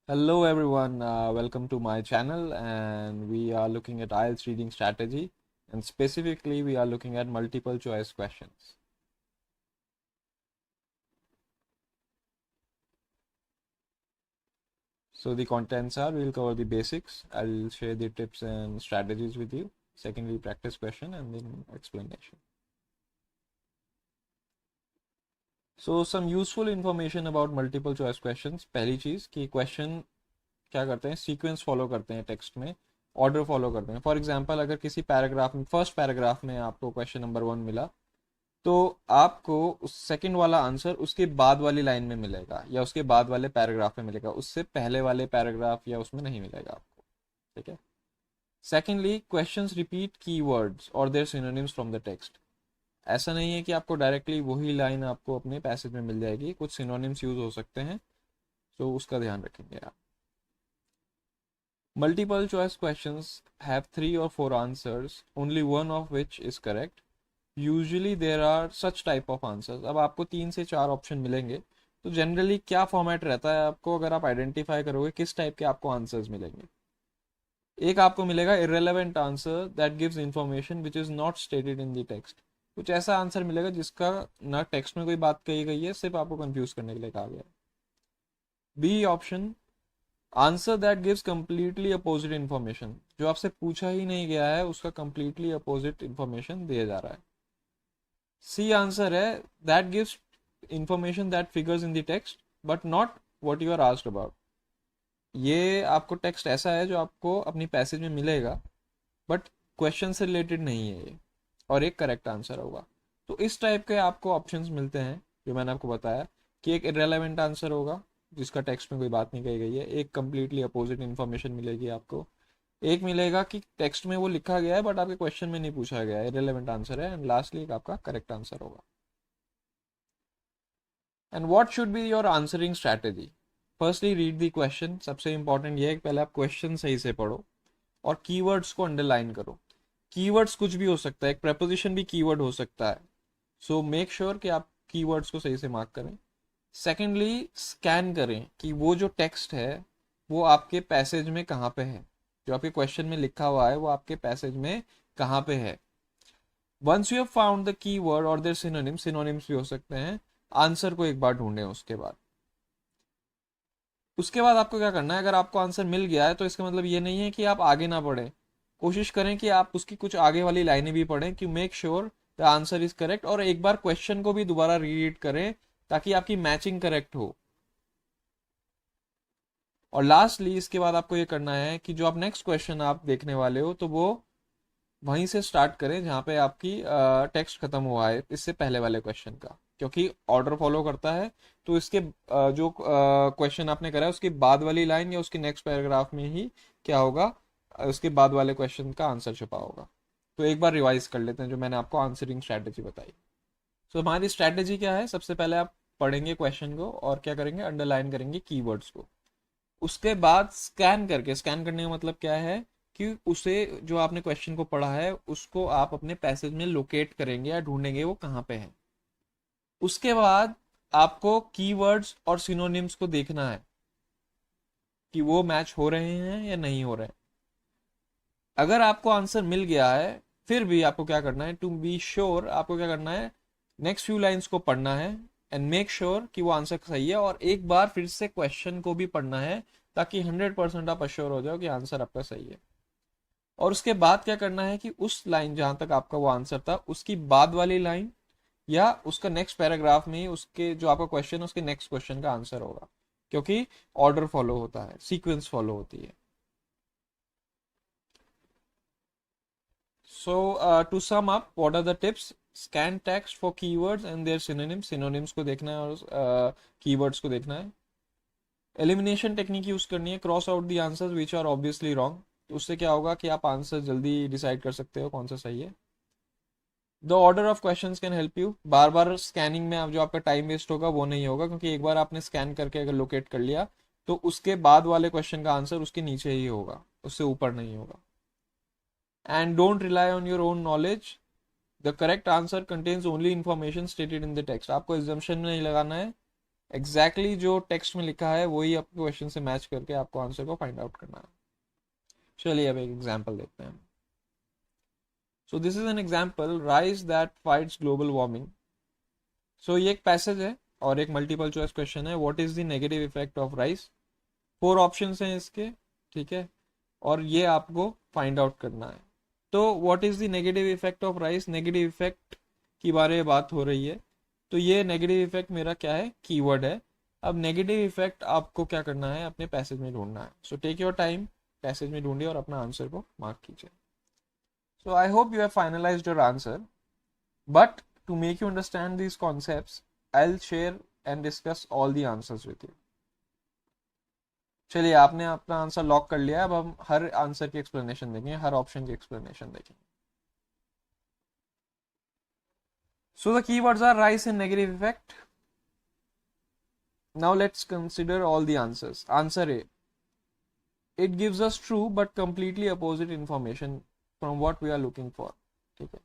Hello everyone, welcome to my channel, and we are looking at IELTS reading strategy, and specifically we are looking at multiple choice questions. So the contents are, we'll cover the basics, I'll share the tips and strategies with you, secondly practice question and then explanation. So some useful information about multiple choice questions. पहली चीज़ कि question क्या करते हैं, sequence follow करते हैं, text में order follow करते हैं. फॉर एग्जांपल अगर किसी पैराग्राफ में फर्स्ट पैराग्राफ में आपको क्वेश्चन नंबर 1 मिला, तो आपको उस सेकंड वाला आंसर उसके बाद वाली लाइन में मिलेगा या उसके बाद वाले पैराग्राफ में मिलेगा, उससे पहले वाले पैराग्राफ या उसमें नहीं मिलेगा आपको. ठीक है. सेकेंडली, क्वेश्चंस रिपीट कीवर्ड्स और their synonyms from the text. ऐसा नहीं है कि आपको डायरेक्टली वही लाइन आपको अपने पैसेज में मिल जाएगी, कुछ सिनोनिम्स यूज हो सकते हैं, तो उसका ध्यान रखेंगे आप. Multiple choice questions have 3 or 4 answers, only one of which is correct. Usually there are such type of answers. अब आपको 3 से 4 ऑप्शन मिलेंगे, तो जनरली क्या फॉर्मेट रहता है आपको, अगर आप आइडेंटिफाई करोगे किस टाइप के आपको आंसर्स मिलेंगे. एक आपको मिलेगा irrelevant answer that gives information which is not stated in the text. कुछ ऐसा आंसर मिलेगा जिसका ना टेक्स्ट में कोई बात कही गई है, सिर्फ आपको कंफ्यूज करने के लिए कहा गया है. B option, answer that gives completely opposite information. जो आपसे पूछा ही नहीं गया है उसका कंप्लीटली अपोजिट इन्फॉर्मेशन दिया जा रहा है. सी आंसर है, that gives information that figures in the text but not what you are asked about. ये आपको टेक्स्ट ऐसा है जो आपको अपनी पैसेज में मिलेगा बट क्वेश्चन से रिलेटेड नहीं है ये, और एक करेक्ट आंसर होगा. तो इस टाइप के आपको ऑप्शंस मिलते हैं जो मैंने आपको बताया, कि एक इररेलेवेंट आंसर होगा जिसका टेक्स्ट में कोई बात नहीं कही गई है, एक कंप्लीटली अपोजिट इन्फॉर्मेशन मिलेगी आपको, एक मिलेगा कि टेक्स्ट में वो लिखा गया है बट आपके क्वेश्चन में नहीं पूछा गया है, इररेलेवेंट आंसर है, एंड लास्टली एक आपका करेक्ट आंसर होगा. And what should be your answering strategy. Firstly read the question. सबसे इंपॉर्टेंट ये है कि पहले आप क्वेश्चन सही से पढ़ो और कीवर्ड्स को अंडरलाइन करो. कीवर्ड्स कुछ भी हो सकता है, एक प्रेपोजिशन भी कीवर्ड हो सकता है, सो मेक श्योर कि आप कीवर्ड्स को सही से मार्क करें. सेकेंडली, स्कैन करें कि वो जो टेक्स्ट है वो आपके पैसेज में कहाँ पे है, जो आपके क्वेश्चन में लिखा हुआ है वो आपके पैसेज में कहाँ पे है. Once you have found the keyword और देयर सिनोनिम्स, सिनोनिम्स भी हो सकते हैं, आंसर को एक बार ढूंढें. उसके बाद आपको क्या करना है, अगर आपको आंसर मिल गया है तो इसका मतलब ये नहीं है कि आप आगे ना पढ़ें. कोशिश करें कि आप उसकी कुछ आगे वाली लाइनें भी पढ़ें, कि make sure the answer is correct, और एक बार क्वेश्चन को भी दोबारा रीड करें ताकि आपकी मैचिंग करेक्ट हो. और लास्टली इसके बाद आपको ये करना है कि जो आप नेक्स्ट क्वेश्चन आप देखने वाले हो तो वो वहीं से स्टार्ट करें जहाँ पे आपकी टेक्स्ट खत्म हुआ है इससे पहले वाले क्वेश्चन का, क्योंकि ऑर्डर फॉलो करता है. तो इसके जो क्वेश्चन आपने करा है उसके बाद वाली लाइन या उसके नेक्स्ट पैराग्राफ में ही क्या होगा, उसके बाद वाले क्वेश्चन का आंसर छुपा होगा. तो एक बार रिवाइज कर लेते हैं जो मैंने आपको आंसरिंग स्ट्रैटेजी बताई. तो हमारी स्ट्रैटेजी क्या है, सबसे पहले आप पढ़ेंगे क्वेश्चन को और क्या करेंगे, अंडरलाइन करेंगे कीवर्ड्स को. उसके बाद स्कैन करके, स्कैन करने का मतलब क्या है कि उसे, जो आपने क्वेश्चन को पढ़ा है उसको आप अपने पैसेज में लोकेट करेंगे या ढूंढेंगे वो कहाँ पे है. उसके बाद आपको कीवर्ड्स और सिनोनिम्स को देखना है कि वो मैच हो रहे हैं या नहीं हो रहे हैं. अगर आपको आंसर मिल गया है फिर भी आपको क्या करना है, टू बी श्योर आपको क्या करना है, नेक्स्ट फ्यू लाइंस को पढ़ना है एंड मेक श्योर कि वो आंसर सही है, और एक बार फिर से क्वेश्चन को भी पढ़ना है ताकि 100% आप अश्योर हो जाओ कि आंसर आपका सही है. और उसके बाद क्या करना है कि उस लाइन जहां तक आपका वो आंसर था उसकी बाद वाली लाइन या उसका नेक्स्ट पैराग्राफ में ही उसके जो आपका क्वेश्चन है उसके नेक्स्ट क्वेश्चन का आंसर होगा, क्योंकि ऑर्डर फॉलो होता है, सीक्वेंस फॉलो होती है. So to sum up, what are the tips. Scan text for keywords and their synonyms, synonyms को देखना है और कीवर्ड्स को देखना है. एलिमिनेशन टेक्निक यूज करनी है, cross out the answers which are obviously wrong. उससे क्या होगा कि आप आंसर जल्दी डिसाइड कर सकते हो कौन सा सही है. The order of questions can help you. Bar bar scanning में आप जो आपका टाइम वेस्ट होगा वो नहीं होगा, क्योंकि एक बार आपने स्कैन करके अगर लोकेट कर लिया तो उसके बाद वाले क्वेश्चन का आंसर उसके नीचे ही होगा, उससे ऊपर नहीं होगा. And don't rely on your own knowledge. The correct answer contains only information stated in the text. आपको एग्जम्पशन नहीं लगाना है, एग्जैक्टली जो टेक्स्ट में लिखा है वही आपके क्वेश्चन से मैच करके आपको आंसर को फाइंड आउट करना है। चलिए अब एक एग्जांपल देखते हैं। So this is an example, rice that fights global warming. So ये एक पैसेज है और एक मल्टीपल चॉइस क्वेश्चन है, what is the negative effect of rice. 4 options हैं इसके, ठीक है, और ये आपको फाइंड आउट करना है। तो what is the negative effect of rice, negative effect की बारे में बात हो रही है। तो ये नेगेटिव इफेक्ट मेरा क्या है, कीवर्ड है। अब नेगेटिव इफेक्ट आपको क्या करना है, अपने पैसेज में ढूंढना है। So take your time, passage में ढूंढिए और अपना आंसर को मार्क कीजिए। So I hope you have finalised your answer, but to make you understand these concepts, I'll share and discuss all the answers with you. चलिए आपने अपना answer lock कर लिया, अब हम हर आंसर की एक्सप्लेनेशन देखेंगे, हर ऑप्शन की एक्सप्लेनेशन देखेंगे। So the keywords are rise and negative effect. Now let's consider all the answers. Answer A. It gives us true but completely opposite information from what we are looking for. ठीक है.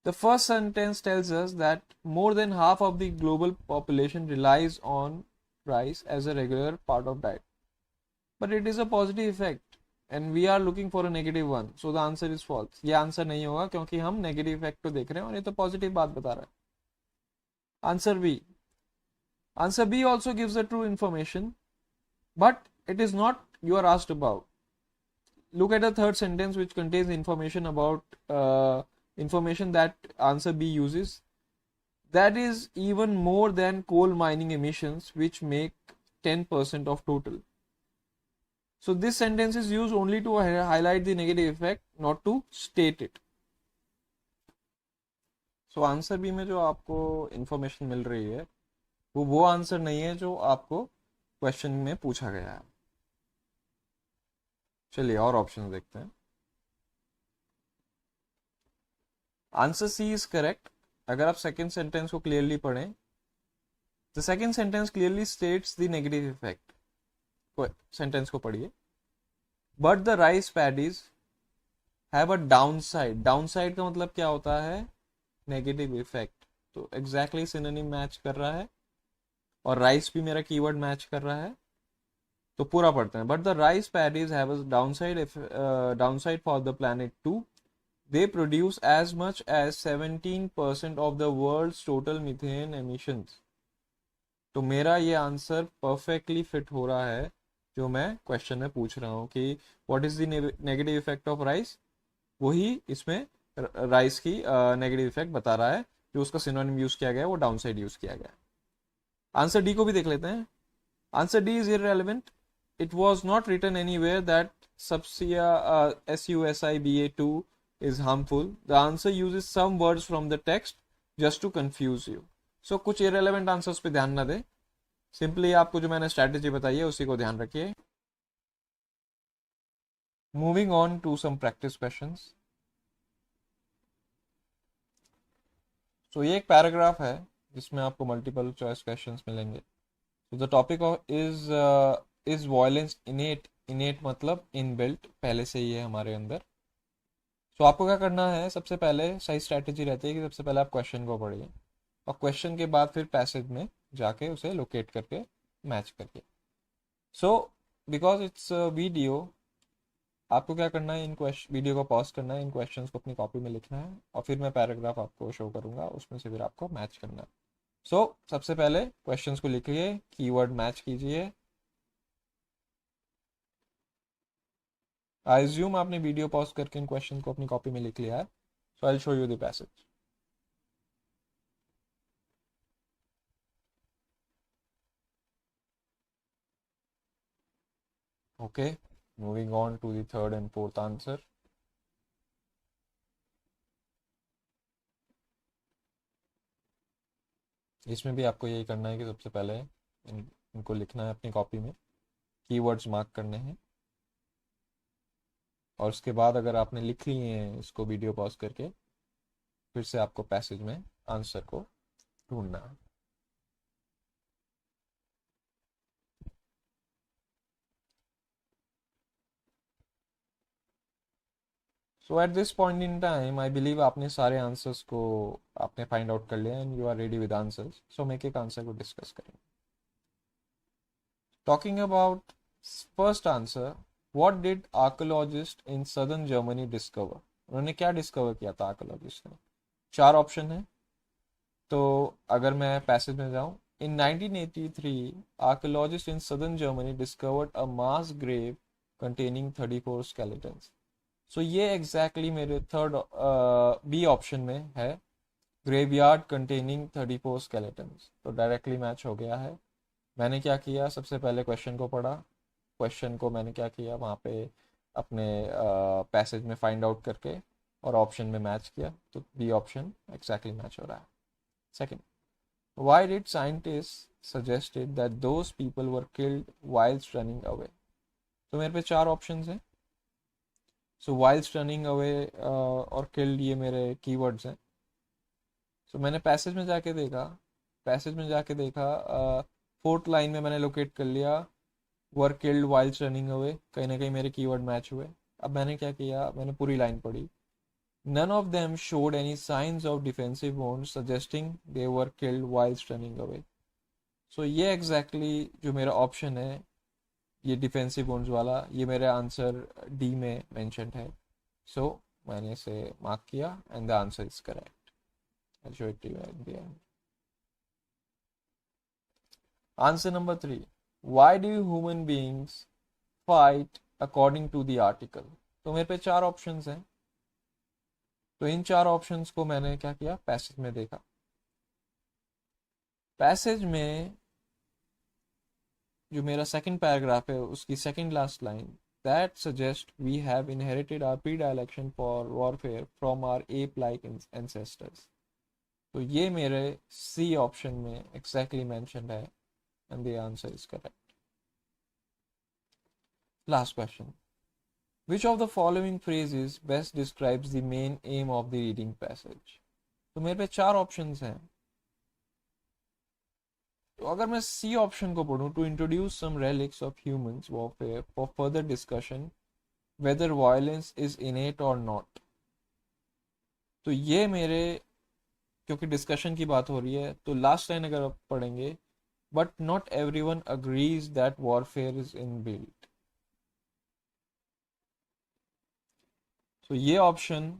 The first sentence tells us that more than half of the global population relies on rice as a regular part of diet. But it is a positive effect and we are looking for a negative one. So the answer is false. ये answer नहीं होगा क्योंकि हम negative effect को देख रहे हैं और ये तो पॉजिटिव बात बता रहा है। Answer B. Answer B also gives the true information, but it is not you are asked about. Look at the third sentence which contains information about information that answer B uses. That is even more than coal mining emissions, which make 10% of total. So this sentence is used only to highlight the negative effect, not to state it. So answer B में जो आपको information मिल रही है वो answer नहीं है जो आपको क्वेश्चन में पूछा गया है। चलिए और ऑप्शन देखते हैं। Answer C is correct. अगर आप सेकेंड सेंटेंस को क्लियरली पढ़ें, the second sentence clearly states the negative effect. Sentence को पढ़िए। But the rice paddies have a downside. Downside का मतलब क्या होता है, नेगेटिव इफेक्ट। तो एग्जैक्टली सिनोनिम मैच कर रहा है और राइस भी मेरा कीवर्ड मैच कर रहा है, तो पूरा पढ़ते हैं। But the rice paddies have a downside for the planet too. They produce as much as 17% of the world's total methane emissions. तो मेरा ये आंसर परफेक्टली फिट हो रहा है जो मैं क्वेश्चन में पूछ रहा हूँ कि what is the negative effect of rice. वही इसमें राइस की नेगेटिव इफेक्ट बता रहा है, जो उसका सिनोनिम यूज किया गया है वो डाउन साइड यूज किया गया है। आंसर डी को भी देख लेते हैं। Answer D is irrelevant. It was not written anywhere that SUSIBA SUSIBA2 is harmful. The answer uses some words from the text just to confuse you. So कुछ irrelevant answers पे ध्यान ना दें, सिंपली आपको जो मैंने स्ट्रैटेजी बताई है उसी को ध्यान रखिए। Moving on to some practice questions. So ये एक पैराग्राफ है जिसमें आपको मल्टीपल चॉइस क्वेश्चंस मिलेंगे। So the topic is violence इनेट। इनेट मतलब इनबिल्ट, पहले से ही है हमारे अंदर। तो आपको क्या करना है, सबसे पहले सही स्ट्रैटेजी रहती है कि सबसे पहले आप क्वेश्चन को पढ़िए और क्वेश्चन के बाद फिर पैसेज में जाके उसे लोकेट करके मैच करके। सो बिकॉज इट्स वीडियो, आपको क्या करना है, इन क्वेश्चन वीडियो को पॉज करना है, इन क्वेश्चंस को अपनी कॉपी में लिखना है और फिर मैं पैराग्राफ आपको शो करूंगा, उसमें से फिर आपको मैच करना है। सो सबसे पहले क्वेश्चंस को लिखिए, कीवर्ड मैच कीजिए। आई अज्यूम आपने वीडियो पॉज करके इन क्वेश्चन को अपनी कॉपी में लिख लिया है। So I will show you the passage. Okay, moving on to the third and fourth answer. इसमें भी आपको यही करना है कि सबसे पहले इनको लिखना है अपनी कॉपी में, कीवर्ड्स मार्क करने हैं और उसके बाद अगर आपने लिख लिए हैं इसको वीडियो पॉज करके, फिर से आपको पैसेज में आंसर को ढूंढना है। So at this point in time I believe आपने सारे आंसर्स को आपने फाइंड आउट कर लिया and you are ready with answers, so हम एक एक आंसर को डिस्कस करेंगे. Talking about first answer, what did archaeologist in southern Germany discover. उन्होंने क्या डिस्कवर किया था आर्कोलॉजिस्ट ने? चार ऑप्शन है, तो अगर मैं पैसेज में जाऊं, इन 1983 archaeologists in southern Germany discovered a mass grave containing 34 skeletons. सो ये एग्जैक्टली मेरे थर्ड बी ऑप्शन में है, ग्रेवयार्ड कंटेनिंग 34 स्केलेटन्स. तो डायरेक्टली मैच हो गया है. मैंने क्या किया, सबसे पहले क्वेश्चन को पढ़ा, क्वेश्चन को मैंने क्या किया वहाँ पे अपने पैसेज में फाइंड आउट करके और ऑप्शन में मैच किया, तो बी ऑप्शन एग्जैक्टली मैच हो रहा है. Second, why did scientists suggested that those people were killed whilst running away. तो मेरे पे चार ऑप्शंस हैं. सो whilst running away और killed ये मेरे कीवर्ड्स हैं. सो मैंने पैसेज में जाके देखा फोर्थ लाइन में मैंने लोकेट कर लिया were killed whilst running away, कहीं ना कहीं मेरे कीवर्ड मैच हुए. अब मैंने क्या किया, मैंने पूरी लाइन पढ़ी. None of them showed any signs of defensive wounds suggesting they were killed whilst running away. So ये exactly जो मेरा ऑप्शन है, ये डिफेंसिव वुंड्स वाला, ये मेरा आंसर डी में मेंशन्ड है. सो मैंने इसे मार्क किया and the answer is correct. I'll show it to you at the end. Answer number 3. Why do human beings fight according to the article? तो मेरे पे चार ऑप्शंस हैं, तो इन चार ऑप्शंस को मैंने क्या किया, पैसेज में देखा. पैसेज में जो मेरा सेकंड पैराग्राफ है उसकी second last line, that suggest we have inherited our predilection for warfare from our ape like ancestors. तो ये मेरे सी ऑप्शन में एग्जैक्टली मेंशन्ड है and the answer is correct. Last question, which of the following phrases best describes the main aim of the reading passage. तो मेरे पे चार options हैं, तो अगर मैं सी ऑप्शन को पढ़ूं, to introduce some relics of humans warfare for further discussion whether violence is innate or not. तो ये मेरे, क्योंकि डिस्कशन की बात हो रही है, तो लास्ट लाइन अगर आप पढ़ेंगे, but not everyone agrees that warfare is inbuilt. तो ये ऑप्शन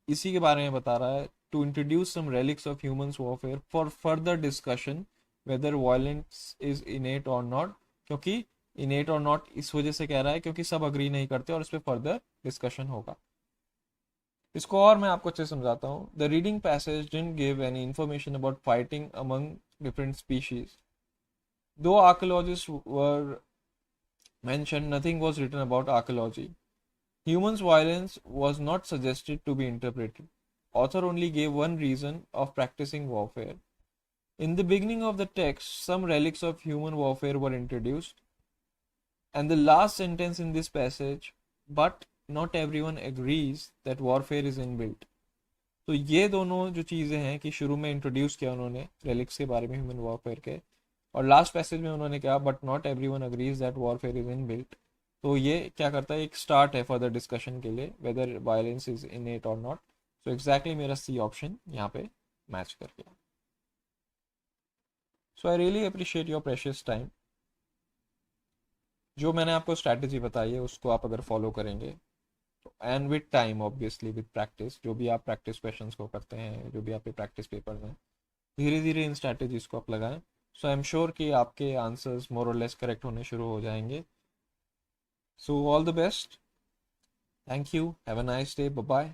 इसी के बारे में बता रहा है, to introduce some relics of humans warfare for further discussion whether violence is innate or not. क्योंकि इनेट और नॉट इस वजह से कह रहा है क्योंकि सब अग्री नहीं करते और इस पर फर्दर डिस्कशन होगा. इसको और मैं आपको अच्छे समझाता हूँ. The reading passage didn't give any information about fighting among different species. Two archaeologists were mentioned, nothing was written about archaeology. Humans' violence was not suggested to be interpreted. Author only gave one reason of practicing warfare. In the beginning of the text, some relics of human warfare were introduced. And the last sentence in this passage, but not everyone agrees that warfare is inbuilt. तो ये दोनों जो चीज़ें हैं कि शुरू में introduce किया उन्होंने रेलिक्स के बारे में ह्यूमन वॉरफेयर के, और लास्ट पैसेज में उन्होंने कहा but not everyone agrees that warfare is inbuilt. तो ये क्या करता है, एक स्टार्ट है फर्दर डिस्कशन के लिए weather violence is innate or not. So exactly मेरा सी ऑप्शन यहाँ पे मैच कर गया. So I really appreciate your precious time. जो मैंने आपको स्ट्रैटेजी बताई है उसको आप अगर फॉलो करेंगे तो, and with time obviously with practice, जो भी आप प्रैक्टिस क्वेश्चंस को करते हैं, जो भी आपके प्रैक्टिस पेपर हैं, धीरे धीरे इन स्ट्रैटेजीज को आप लगाएं. सो आई एम श्योर कि आपके आंसर्स मोर और लेस करेक्ट होने शुरू हो जाएंगे. So all the best. Thank you. Have a nice day. Bye bye.